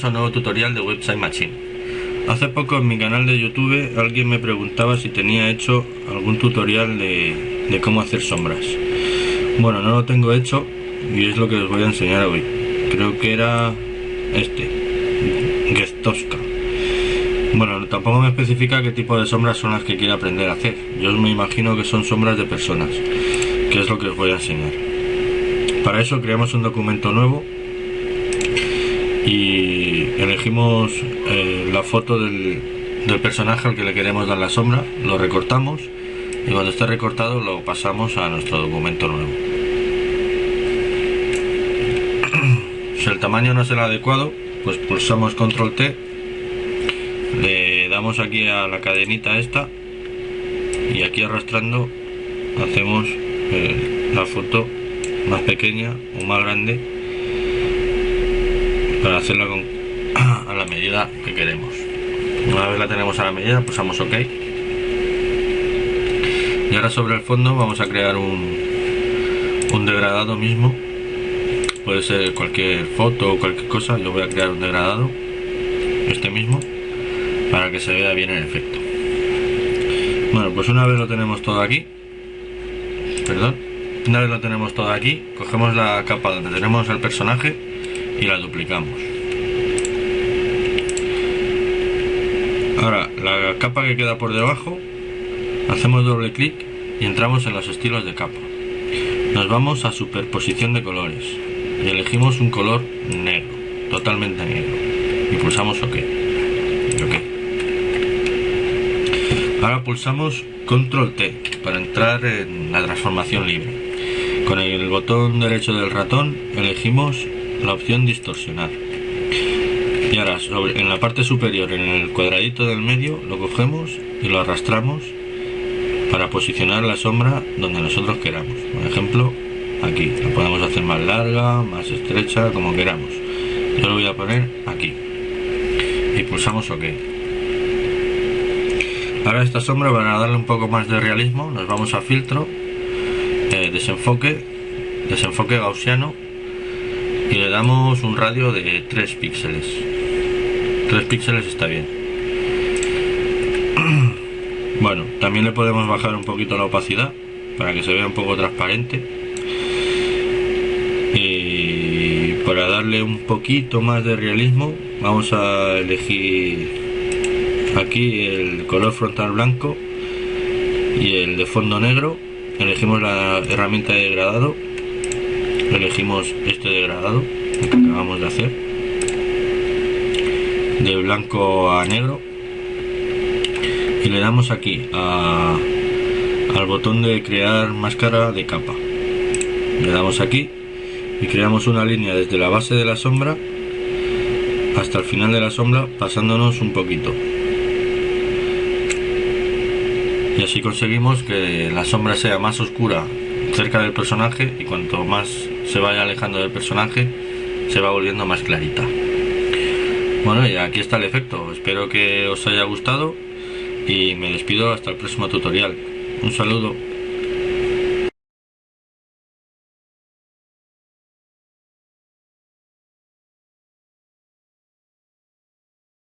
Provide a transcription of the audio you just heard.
bienvenidos a un nuevo tutorial de Website Machine. Hace poco en mi canal de YouTube alguien me preguntaba si tenía hecho algún tutorial de cómo hacer sombras. Bueno, no lo tengo hecho y es lo que os voy a enseñar hoy. Creo que era Gestowska. Bueno, tampoco me especifica qué tipo de sombras son las que quiere aprender a hacer. Yo me imagino que son sombras de personas, que es lo que os voy a enseñar. Para eso creamos un documento nuevo y elegimos la foto del personaje al que le queremos dar la sombra, lo recortamos y cuando esté recortado lo pasamos a nuestro documento nuevo. Si el tamaño no es el adecuado, pues pulsamos control T, le damos aquí a la cadenita esta y aquí arrastrando hacemos la foto más pequeña o más grande para hacerla a la medida que queremos. Una vez la tenemos a la medida, pulsamos OK y ahora sobre el fondo vamos a crear un degradado mismo. Puede ser cualquier foto o cualquier cosa. Yo voy a crear un degradado, este mismo, para que se vea bien el efecto. Bueno, pues una vez lo tenemos todo aquí, una vez lo tenemos todo aquí, cogemos la capa donde tenemos el personaje y la duplicamos. Ahora, la capa que queda por debajo, hacemos doble clic y entramos en los estilos de capa. Nos vamos a superposición de colores y elegimos un color negro, totalmente negro, y pulsamos OK. Ahora pulsamos control T para entrar en la transformación libre. Con el botón derecho del ratón elegimos la opción distorsionar y ahora en la parte superior, en el cuadradito del medio, lo cogemos y lo arrastramos para posicionar la sombra donde nosotros queramos. Por ejemplo, aquí la podemos hacer más larga, más estrecha, como queramos. Yo lo voy a poner aquí y pulsamos OK. Ahora esta sombra, para darle un poco más de realismo, nos vamos a filtro, desenfoque gaussiano y le damos un radio de 3 píxeles. 3 píxeles está bien. Bueno, también le podemos bajar un poquito la opacidad para que se vea un poco transparente. Y para darle un poquito más de realismo vamos a elegir aquí el color frontal blanco y el de fondo negro. Elegimos la herramienta de degradado, elegimos este degradado que acabamos de hacer, de blanco a negro, y le damos aquí al botón de crear máscara de capa. Le damos aquí y creamos una línea desde la base de la sombra hasta el final de la sombra, pasándonos un poquito. Y así conseguimos que la sombra sea más oscura cerca del personaje y cuanto más se vaya alejando del personaje se va volviendo más clarita. Bueno, y aquí está el efecto. Espero que os haya gustado y me despido hasta el próximo tutorial. Un saludo.